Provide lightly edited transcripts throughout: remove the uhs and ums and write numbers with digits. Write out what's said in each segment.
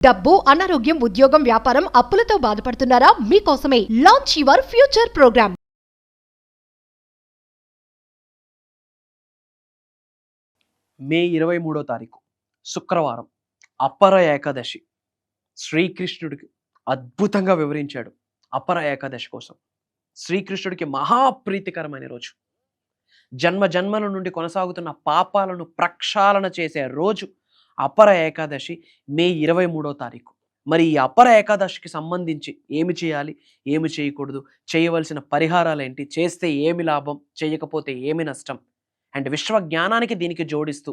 డబ్బు, అనారోగ్యం, ఉద్యోగం, వ్యాపారం, అప్పులతో బాధపడుతున్నారా? మీకోసమే లాంచ్ యువర్ ఫ్యూచర్ ప్రోగ్రామ్. మే 23వ తారీఖు శుక్రవారం అపర ఏకాదశి. శ్రీకృష్ణుడికి అద్భుతంగా వివరించాడు అపర ఏకాదశి కోసం. శ్రీకృష్ణుడికి మహాప్రీతికరమైన రోజు. జన్మ జన్మల నుండి కొనసాగుతున్న పాపాలను ప్రక్షాళన చేసే రోజు అపర ఏకాదశి, మే 23వ తారీఖు. మరి ఈ అపర ఏకాదశికి సంబంధించి ఏమి చేయాలి, ఏమి చేయకూడదు, చేయవలసిన పరిహారాలు ఏంటి, చేస్తే ఏమి లాభం, చేయకపోతే ఏమి నష్టం, అండ్ విశ్వ జ్ఞానానికి దీనికి జోడిస్తూ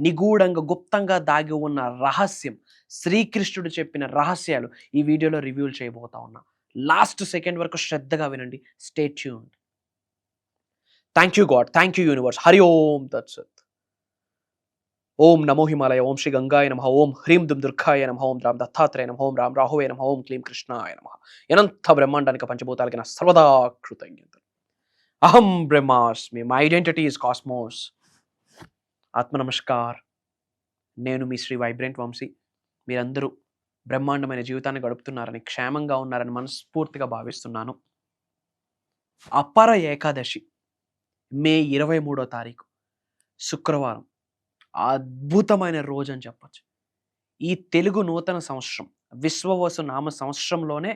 నిగూఢంగా గుప్తంగా దాగి ఉన్న రహస్యం, శ్రీకృష్ణుడు చెప్పిన రహస్యాలు ఈ వీడియోలో రివ్యూలు చేయబోతా ఉన్నా. లాస్ట్ సెకండ్ వరకు శ్రద్ధగా వినండి. Stay tuned. Thank you God, thank you universe. Hari ఓం తత్సత్. ఓం నమో హిమాలయ, ఓం శ్రీ గంగాయ నమః, ఓం హ్రీం దుమ్ దుర్గాయ నమః, ఓం రామ్ దత్తాత్రేయ నమః, ఓం రామ్ రాహువే నమః, ఓం క్లీం కృష్ణాయ నమః. అనంత బ్రహ్మాండానికి పంచభూతాలకి నా సర్వదా కృతజ్ఞతలు. అహం బ్రహ్మాస్మి, మై ఐడెంటిటీ ఈజ్ కాస్మోస్. ఆత్మ నమస్కార్. నేను మీ శ్రీ వైబ్రెంట్ వంశీ. మీరందరూ బ్రహ్మాండమైన జీవితాన్ని గడుపుతున్నారని, క్షేమంగా ఉన్నారని మనస్ఫూర్తిగా భావిస్తున్నాను. అపర ఏకాదశి, మే 23వ తారీఖు శుక్రవారం. అద్భుతమైన రోజు అని చెప్పచ్చు. ఈ తెలుగు నూతన సంవత్సరం, విశ్వవసు నామ సంవత్సరంలోనే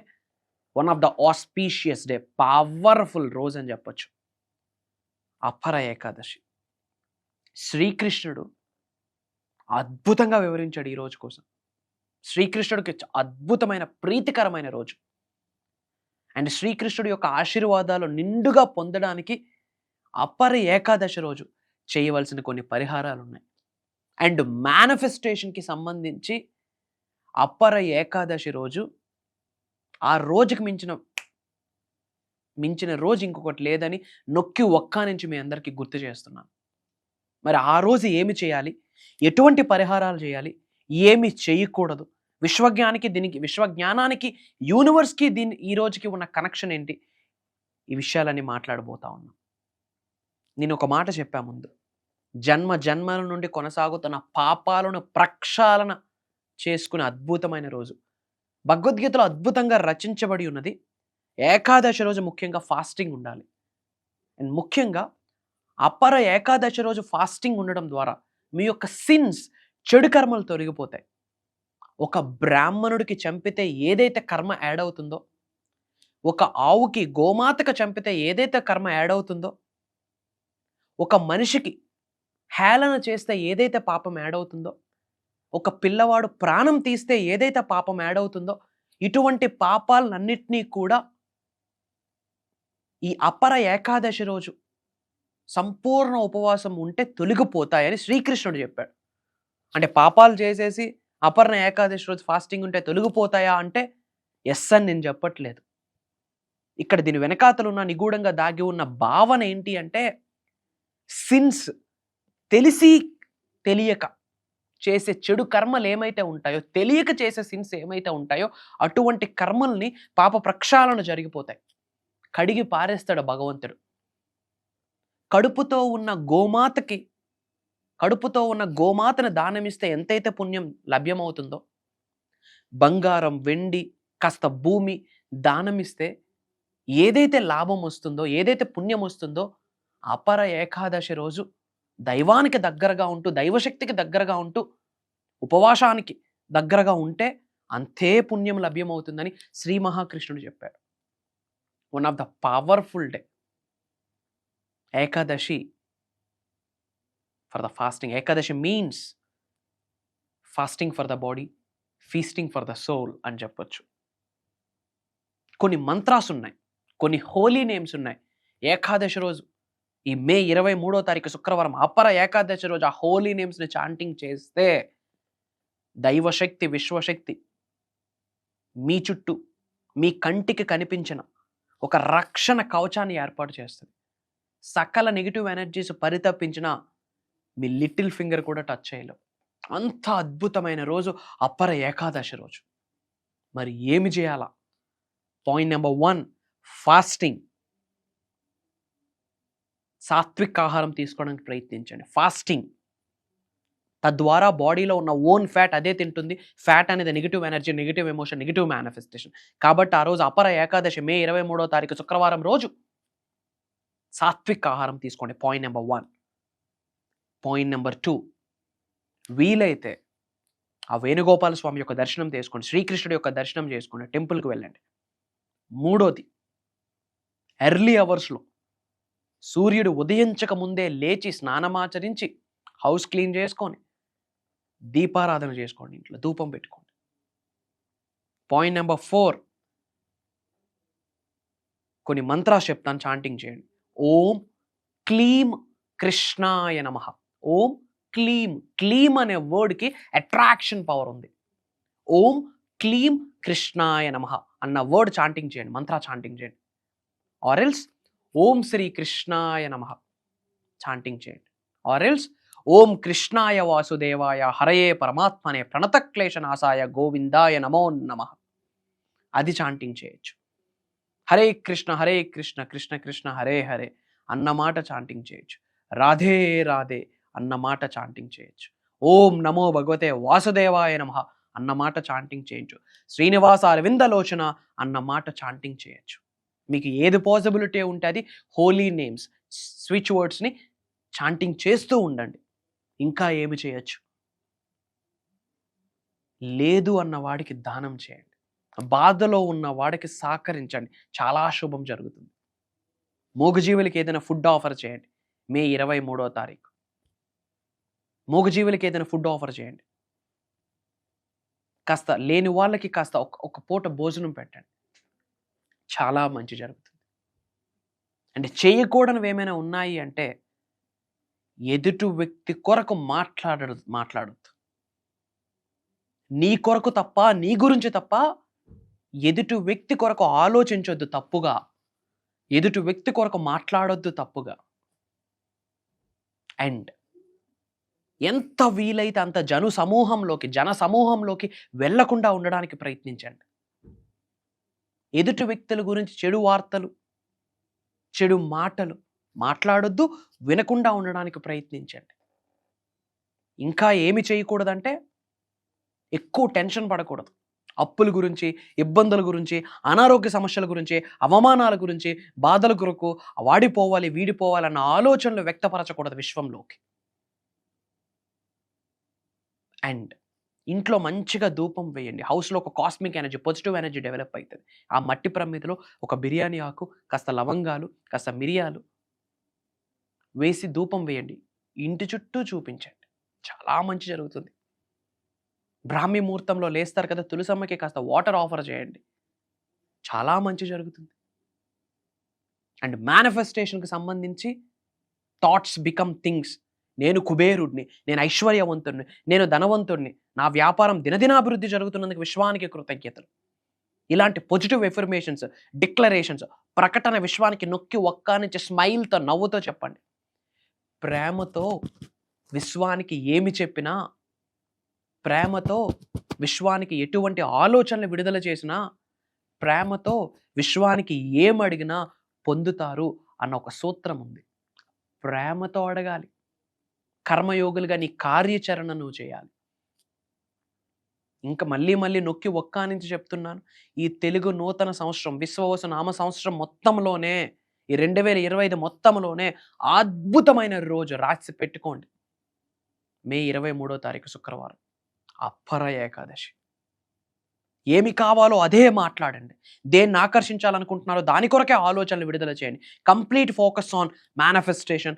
one of the auspicious day, powerful రోజు అని చెప్పచ్చు అపర ఏకాదశి. శ్రీకృష్ణుడు అద్భుతంగా వివరించాడు ఈ రోజు కోసం. శ్రీకృష్ణుడికి అద్భుతమైన ప్రీతికరమైన రోజు. అండ్ శ్రీకృష్ణుడి యొక్క ఆశీర్వాదాలు నిండుగా పొందడానికి అపర ఏకాదశి రోజు చేయవలసిన కొన్ని పరిహారాలు ఉన్నాయి. అండ్ మేనిఫెస్టేషన్కి సంబంధించి అపర ఏకాదశి రోజు, ఆ రోజుకి మించిన రోజు ఇంకొకటి లేదని నొక్కి ఒక్క నుంచి మీ అందరికీ గుర్తు చేస్తున్నాను. మరి ఆ రోజు ఏమి చేయాలి, ఎటువంటి పరిహారాలు చేయాలి, ఏమి చేయకూడదు, విశ్వజ్ఞానానికి యూనివర్స్కి ఈ రోజుకి ఉన్న కనెక్షన్ ఏంటి, ఈ విషయాలన్నీ మాట్లాడబోతా ఉన్నాం. నేను ఒక మాట చెప్పా ముందు, జన్మ జన్మల నుండి కొనసాగుతున్న పాపాలను ప్రక్షాళన చేసుకునే అద్భుతమైన రోజు. భగవద్గీతలో అద్భుతంగా రచించబడి ఉన్నది. ఏకాదశి రోజు ముఖ్యంగా ఫాస్టింగ్ ఉండాలి. అండ్ ముఖ్యంగా అపర ఏకాదశి రోజు ఫాస్టింగ్ ఉండడం ద్వారా మీ యొక్క సిన్స్, చెడు కర్మలు తొలగిపోతాయి. ఒక బ్రాహ్మణుడికి చంపితే ఏదైతే కర్మ యాడ్ అవుతుందో, ఒక ఆవుకి, గోమాతకు చంపితే ఏదైతే కర్మ యాడ్ అవుతుందో, ఒక మనిషికి హేళన చేస్తే ఏదైతే పాపం యాడ్ అవుతుందో, ఒక పిల్లవాడు ప్రాణం తీస్తే ఏదైతే పాపం యాడ్ అవుతుందో, ఇటువంటి పాపాలన్నిటినీ కూడా ఈ అపర ఏకాదశి రోజు సంపూర్ణ ఉపవాసం ఉంటే తొలగిపోతాయని శ్రీకృష్ణుడు చెప్పాడు. అంటే పాపాలు చేసేసి అపర్ణ ఏకాదశి రోజు ఫాస్టింగ్ ఉంటే తొలగిపోతాయా అంటే ఎస్ అని నేను చెప్పట్లేదు. ఇక్కడ దీని వెనకాతలున్న నిగూఢంగా దాగి ఉన్న భావన ఏంటి అంటే, సిన్స్, తెలిసి తెలియక చేసే చెడు కర్మలు ఏమైతే ఉంటాయో, తెలియక చేసే సిన్స్ ఏమైతే ఉంటాయో, అటువంటి కర్మల్ని పాప ప్రక్షాళన జరిగిపోతాయి. కడిగి పారేస్తాడు భగవంతుడు. కడుపుతో ఉన్న గోమాతను దానమిస్తే ఎంతైతే పుణ్యం లభ్యమవుతుందో, బంగారం, వెండి, కాస్త భూమి దానమిస్తే ఏదైతే లాభం వస్తుందో, ఏదైతే పుణ్యం వస్తుందో, అపర ఏకాదశి రోజు దైవానికి దగ్గరగా ఉంటూ, దైవశక్తికి దగ్గరగా ఉంటూ, ఉపవాసానికి దగ్గరగా ఉంటే అంతే పుణ్యం లభ్యమవుతుందని శ్రీ మహాకృష్ణుడు చెప్పాడు. One of the powerful day Ekadashi for the fasting. Ekadashi means fasting for the body, feasting for the soul అని చెప్పొచ్చు. కొన్ని మంత్రాస్ ఉన్నాయి, కొన్ని హోలీ నేమ్స్ ఉన్నాయి. ఏకాదశి రోజు, ఈ మే 23వ తారీఖు శుక్రవారం అపర ఏకాదశి రోజు ఆ హోలీ నేమ్స్ని చాంటింగ్ చేస్తే దైవశక్తి, విశ్వశక్తి మీ చుట్టూ, మీ కంటికి కనిపించిన ఒక రక్షణ కవచాన్ని ఏర్పాటు చేస్తుంది. సకల నెగిటివ్ ఎనర్జీస్ పరితపించిన మీ లిటిల్ ఫింగర్ కూడా టచ్ చేయలేవు. అంత అద్భుతమైన రోజు అపర ఏకాదశి రోజు. మరి ఏమి చేయాలా? Point number 1, fasting. సాత్విక ఆహారం తీసుకోవడానికి ప్రయత్నించండి. ఫాస్టింగ్ తద్వారా బాడీలో ఉన్న ఓన్ ఫ్యాట్ అదే తింటుంది. ఫ్యాట్ అనేది negative energy, negative emotion, negative manifestation. కాబట్టి ఆ రోజు అపర ఏకాదశి మే 23వ తారీఖు శుక్రవారం రోజు సాత్విక ఆహారం తీసుకోండి. Point number 1. పాయింట్ నెంబర్ 2, వీలైతే ఆ వేణుగోపాల స్వామి యొక్క దర్శనం చేసుకోండి, శ్రీకృష్ణుడి యొక్క దర్శనం చేసుకోండి, టెంపుల్కి వెళ్ళండి. 3వది, ఎర్లీ అవర్స్లో సూర్యుడు ఉదయించక ముందే లేచి స్నానమాచరించి హౌస్ క్లీన్ చేసుకొని దీపారాధన చేసుకోండి, ఇంట్లో ధూపం పెట్టుకోండి. పాయింట్ నెంబర్ 4, కొన్ని మంత్రాలు చెప్తాను, చాంటింగ్ చేయండి. ఓం క్లీం కృష్ణాయ నమః. ఓం క్లీం, క్లీం అనే వర్డ్కి అట్రాక్షన్ పవర్ ఉంది. ఓం క్లీం కృష్ణాయ నమః అన్న వర్డ్ చాంటింగ్ చేయండి, మంత్ర చాంటింగ్ చేయండి. ఆర్ ఎల్స్ ఓం శ్రీ కృష్ణాయ నమః చాంటింగ్ చేయండి. ఆర్ ఎల్స్ ఓం కృష్ణాయ వాసుదేవాయ హరయే పరమాత్మనే ప్రణతక్లేశనాశాయ గోవిందాయ నమో నమః అది చాంటింగ్ చేయొచ్చు. హరే కృష్ణ కృష్ణ కృష్ణ హరే హరే అన్నమాట చాంటింగ్ చేయొచ్చు. రాధే రాధే అన్నమాట చాంటింగ్ చేయొచ్చు. ఓం నమో భగవతే వాసుదేవాయ నమః అన్నమాట చాంటింగ్ చేయొచ్చు. శ్రీనివాస అరవిందలోచన అన్నమాట చాంటింగ్ చేయొచ్చు. మీకు ఏది పాసిబిలిటీ ఉంటే అది హోలీ నేమ్స్, స్విచ్ వర్డ్స్ని చాంటింగ్ చేస్తూ ఉండండి. ఇంకా ఏమి చేయొచ్చు? లేదు అన్న వాడికి దానం చేయండి. బాధలో ఉన్న వాడికి సహకరించండి, చాలా శుభం జరుగుతుంది. మూగజీవులకి ఏదైనా ఫుడ్ ఆఫర్ చేయండి. మే 23వ తారీఖు మూగజీవులకి ఏదైనా ఫుడ్ ఆఫర్ చేయండి. కాస్త లేని వాళ్ళకి కాస్త ఒక పూట భోజనం పెట్టండి, చాలా మంచి జరుగుతుంది. అంటే చేయకూడనివి ఏమైనా ఉన్నాయి అంటే ఎదుటి వ్యక్తి కొరకు మాట్లాడొద్దు. నీ కొరకు తప్ప, నీ గురించి తప్ప ఎదుటి వ్యక్తి కొరకు ఆలోచించొద్దు తప్పుగా. ఎదుటి వ్యక్తి కొరకు మాట్లాడొద్దు తప్పుగా. అండ్ ఎంత వీలైతే అంత జన సమూహంలోకి వెళ్లకుండా ఉండడానికి ప్రయత్నించండి. ఎదుటి వ్యక్తుల గురించి చెడు వార్తలు, చెడు మాటలు మాట్లాడొద్దు, వినకుండా ఉండడానికి ప్రయత్నించండి. ఇంకా ఏమి చేయకూడదంటే ఎక్కువ టెన్షన్ పడకూడదు. అప్పుల గురించి, ఇబ్బందుల గురించి, అనారోగ్య సమస్యల గురించి, అవమానాల గురించి, బాధల కొరకు వాడిపోవాలి వీడిపోవాలి అన్న ఆలోచనలు వ్యక్తపరచకూడదు విశ్వంలోకి. అండ్ ఇంట్లో మంచిగా ధూపం వేయండి. హౌస్లో ఒక cosmic energy, positive energy develop అవుతుంది. ఆ మట్టి ప్రమిదలో ఒక బిర్యానీ ఆకు, కాస్త లవంగాలు, కాస్త మిరియాలు వేసి ధూపం వేయండి. ఇంటి చుట్టూ చూపించండి, చాలా మంచి జరుగుతుంది. బ్రాహ్మీ ముహూర్తంలో లేస్తారు కదా, తులసమ్మకి కాస్త వాటర్ ఆఫర్ చేయండి, చాలా మంచి జరుగుతుంది. అండ్ మేనిఫెస్టేషన్కి సంబంధించి థాట్స్ బికమ్ థింగ్స్. నేను కుబేరుడిని, నేను ఐశ్వర్యవంతుడిని, నేను ధనవంతుడిని, నా వ్యాపారం దినదినాభివృద్ధి జరుగుతున్నందుకు విశ్వానికి కృతజ్ఞతలు. ఇలాంటి పాజిటివ్ ఎఫర్మేషన్స్, డిక్లరేషన్స్, ప్రకటన విశ్వానికి నొక్కి ఒక్క స్మైల్తో, నవ్వుతో చెప్పండి. ప్రేమతో విశ్వానికి ఏమి చెప్పినా, ప్రేమతో విశ్వానికి ఎటువంటి ఆలోచనలు విడుదల చేసినా, ప్రేమతో విశ్వానికి ఏమడిగినా పొందుతారు అన్న ఒక సూత్రం ఉంది. ప్రేమతో అడగాలి. కర్మయోగులుగా నీ కార్యాచరణ నువ్వు చేయాలి. ఇంకా మళ్ళీ నొక్కి ఒక్క నుంచి చెప్తున్నాను, ఈ తెలుగు నూతన సంవత్సరం, విశ్వవసు నామ సంవత్సరం మొత్తంలోనే, ఈ 2025 మొత్తంలోనే అద్భుతమైన రోజు రాసి పెట్టుకోండి. మే 23వ తారీఖు శుక్రవారం, అపర ఏకాదశి. ఏమి కావాలో అదే మాట్లాడండి. దేన్ని ఆకర్షించాలనుకుంటున్నారో దాని కొరకే ఆలోచనలు విడుదల చేయండి. Complete focus on manifestation.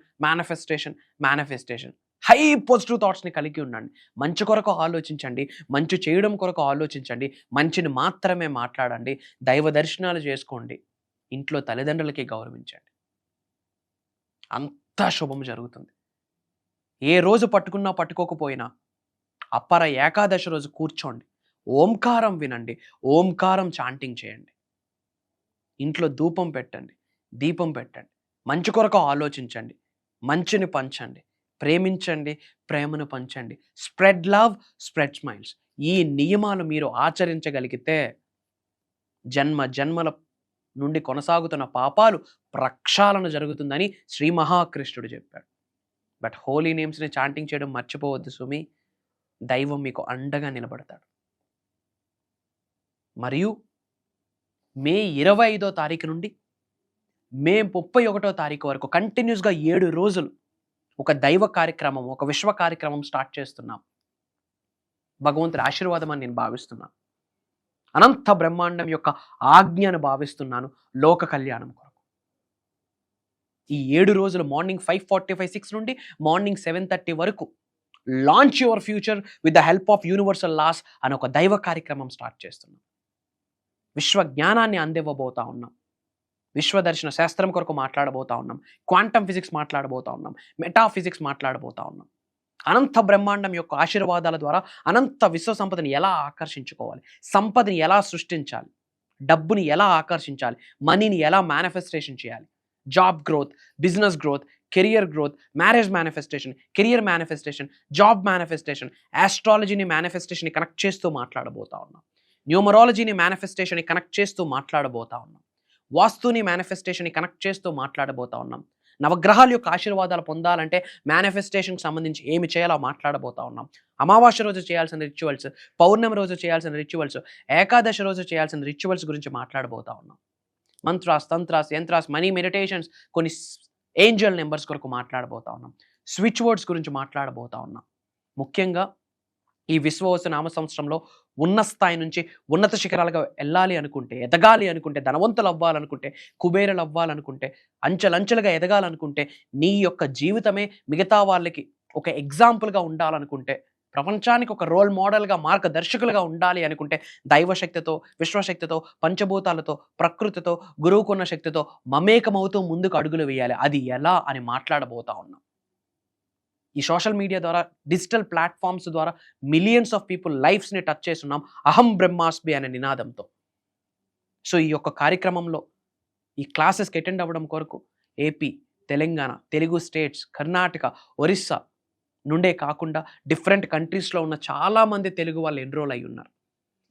High positive థాట్స్ని కలిగి ఉండండి. మంచి కొరకు ఆలోచించండి, మంచి చేయడం కొరకు ఆలోచించండి, మంచిని మాత్రమే మాట్లాడండి, దైవ దర్శనాలు చేసుకోండి, ఇంట్లో తల్లిదండ్రులకి గౌరవించండి. అంతా శుభం జరుగుతుంది. ఏ రోజు పట్టుకున్నా పట్టుకోకపోయినా అపర ఏకాదశి రోజు కూర్చోండి, ఓంకారం వినండి, ఓంకారం చాంటింగ్ చేయండి, ఇంట్లో ధూపం పెట్టండి, దీపం పెట్టండి, మంచి కొరకు ఆలోచించండి, మంచిని పంచండి, ప్రేమించండి, ప్రేమను పంచండి. Spread love, spread smiles. ఈ నియమాలు మీరు ఆచరించగలిగితే జన్మల నుండి కొనసాగుతున్న పాపాలు ప్రక్షాళన జరుగుతుందని శ్రీ మహాకృష్ణుడు చెప్పాడు. బట్ హోలీ నేమ్స్ని చాంటింగ్ చేయడం మర్చిపోవద్దు సుమి. దైవం మీకు అండగా నిలబడతాడు. మరియు మే 25వ తారీఖు నుండి మే 31వ తారీఖు వరకు కంటిన్యూస్గా 7 రోజులు ఒక దైవ కార్యక్రమం, ఒక విశ్వ కార్యక్రమం స్టార్ట్ చేస్తున్నాం. భగవంతుడి ఆశీర్వాదం అని నేను భావిస్తున్నాను. అనంత బ్రహ్మాండం యొక్క ఆజ్ఞను భావిస్తున్నాను లోక కళ్యాణం కొరకు. ఈ 7 రోజులు మార్నింగ్ 5:45, 6 నుండి మార్నింగ్ 7:30 వరకు launch your future with the help of universal laws అని ఒక దైవ కార్యక్రమం స్టార్ట్ చేస్తున్నాం. విశ్వ జ్ఞానాన్ని అందివ్వబోతా ఉన్నాం. విశ్వదర్శన శాస్త్రం కొరకు మాట్లాడబోతా ఉన్నాం. క్వాంటమ్ ఫిజిక్స్ మాట్లాడబోతా ఉన్నాం. మెటాఫిజిక్స్ మాట్లాడబోతా ఉన్నాం. అనంత బ్రహ్మాండం యొక్క ఆశీర్వాదాల ద్వారా అనంత విశ్వ సంపదని ఎలా ఆకర్షించుకోవాలి, సంపదని ఎలా సృష్టించాలి, డబ్బుని ఎలా ఆకర్షించాలి, మనీని ఎలా మేనిఫెస్టేషన్ చేయాలి, job growth, business growth, career growth, marriage manifestation, career manifestation, job manifestation, ఆస్ట్రాలజీని మేనిఫెస్టేషన్ని కనెక్ట్ చేస్తూ మాట్లాడబోతా ఉన్నాం. న్యూమరాలజీని మేనిఫెస్టేషన్ని కనెక్ట్ చేస్తూ మాట్లాడబోతా ఉన్నాం. వాస్తుని మేనిఫెస్టేషన్ని కనెక్ట్ చేస్తూ మాట్లాడబోతా ఉన్నాం. నవగ్రహాల యొక్క ఆశీర్వాదాలు పొందాలంటే మేనిఫెస్టేషన్కి సంబంధించి ఏమి చేయాలో మాట్లాడబోతా ఉన్నాం. అమావాస్య రోజు చేయాల్సిన రిచువల్స్, పౌర్ణమి రోజు చేయాల్సిన రిచువల్స్, ఏకాదశి రోజు చేయాల్సిన రిచువల్స్ గురించి మాట్లాడబోతా ఉన్నాం. మంత్రాస్, తంత్రాస్, యంత్రాస్, మనీ మెడిటేషన్స్, కొన్ని ఏంజల్ నెంబర్స్ కొరకు మాట్లాడబోతా ఉన్నాం. స్విచ్ వర్డ్స్ గురించి మాట్లాడబోతా ఉన్నాం. ముఖ్యంగా ఈ విశ్వవసు నామ సంవత్సరంలో ఉన్న స్థాయి నుంచి ఉన్నత శిఖరాలుగా వెళ్ళాలి అనుకుంటే, ఎదగాలి అనుకుంటే, ధనవంతులు అవ్వాలనుకుంటే, కుబేరులు అవ్వాలనుకుంటే, అంచెలంచెలుగా ఎదగాలనుకుంటే, నీ యొక్క జీవితమే మిగతా వాళ్ళకి ఒక ఎగ్జాంపుల్గా ఉండాలనుకుంటే, ప్రపంచానికి ఒక రోల్ మోడల్గా, మార్గదర్శకులుగా ఉండాలి అనుకుంటే, దైవశక్తితో, విశ్వశక్తితో, పంచభూతాలతో, ప్రకృతితో, గురువుకున్న శక్తితో మమేకమవుతూ ముందుకు అడుగులు వేయాలి. అది ఎలా అని మాట్లాడబోతా ఉన్నాం. ఈ సోషల్ మీడియా ద్వారా, డిజిటల్ ప్లాట్ఫామ్స్ ద్వారా మిలియన్స్ ఆఫ్ పీపుల్ లైఫ్స్ని టచ్ చేస్తున్నాం అహం బ్రహ్మాస్మి అనే నినాదంతో. సో ఈ యొక్క కార్యక్రమంలో ఈ క్లాసెస్కి అటెండ్ అవ్వడం కొరకు ఏపీ, తెలంగాణ, తెలుగు స్టేట్స్, కర్ణాటక, ఒరిస్సా నుండే కాకుండా డిఫరెంట్ కంట్రీస్లో ఉన్న చాలామంది తెలుగు వాళ్ళు ఎన్రోల్ అయి ఉన్నారు.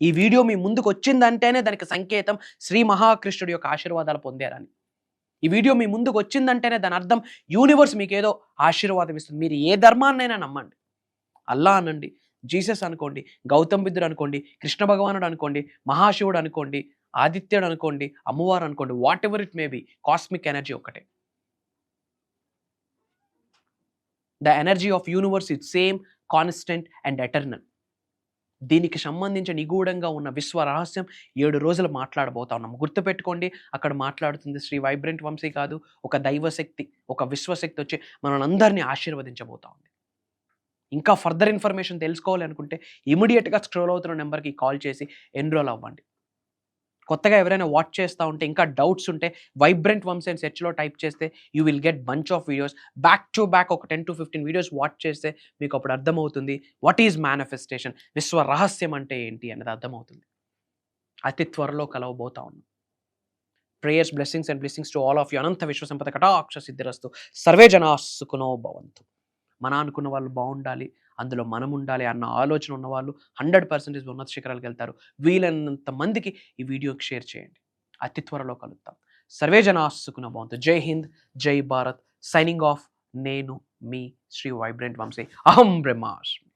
ఈ వీడియో మీ ముందుకు వచ్చిందంటేనే దానికి సంకేతం శ్రీ మహాకృష్ణుడి యొక్క ఆశీర్వాదాలు పొందారని. ఈ వీడియో మీ ముందుకు వచ్చిందంటేనే దాని అర్థం యూనివర్స్ మీకు ఏదో ఆశీర్వాదం ఇస్తుంది. మీరు ఏ ధర్మాన్నైనా నమ్మండి. అల్లా అనండి, జీసస్ అనుకోండి, గౌతమ్ బుద్ధుడు అనుకోండి, కృష్ణ భగవానుడు అనుకోండి, మహాశివుడు అనుకోండి, ఆదిత్యుడు అనుకోండి, అమ్మవారు అనుకోండి, whatever it may be, cosmic energy ఒక్కటే. The energy of universe is same, constant and eternal. దీనికి సంబంధించి నిగూఢంగా ఉన్న విశ్వ రహస్యం 7 రోజులు మాట్లాడబోతా ఉన్నాం. గుర్తుపెట్టుకోండి, అక్కడ మాట్లాడుతుంది శ్రీ వైబ్రెంట్ వంశీ కాదు, ఒక దైవశక్తి, ఒక విశ్వశక్తి వచ్చి మనల్ని ఆశీర్వదించబోతా ఉంది. ఇంకా ఫర్దర్ ఇన్ఫర్మేషన్ తెలుసుకోవాలి అనుకుంటే ఇమీడియట్గా స్క్రోల్ అవుతున్న నెంబర్కి కాల్ చేసి ఎన్రోల్ అవ్వండి. కొత్తగా ఎవరైనా వాచ్ చేస్తూ ఉంటే, ఇంకా డౌట్స్ ఉంటే వైబ్రెంట్ వంశీ అని సెర్చ్లో టైప్ చేస్తే you will get bunch of videos. Back to back ఒక 10 to 15 వీడియోస్ వాచ్ చేస్తే మీకు అప్పుడు అర్థమవుతుంది వాట్ ఈజ్ మేనిఫెస్టేషన్, విశ్వ రహస్యం అంటే ఏంటి అన్నది అర్థమవుతుంది. అతి త్వరలో కలవబోతా ఉన్నాం. Prayers, blessings and blessings to all of you. అనంత విశ్వ సంపద కటాక్ష సిద్ధిరస్తు. సర్వే జనా సుఖినో భవంతు. మన అనుకున్న వాళ్ళు బాగుండాలి, అందులో మనం ఉండాలి అన్న ఆలోచన ఉన్నవాళ్ళు 100% ఉన్నత శిఖరాలకు వెళ్తారు. వీలైనంత మందికి ఈ వీడియోకి షేర్ చేయండి. అతి త్వరలో కలుద్దాం. సర్వే జనా సుఖినో భవంతు. జై హింద్, జై భారత్. Signing off. నేను మీ శ్రీ వైబ్రెంట్ వంశీ. అహం బ్రహ్మాస్మి.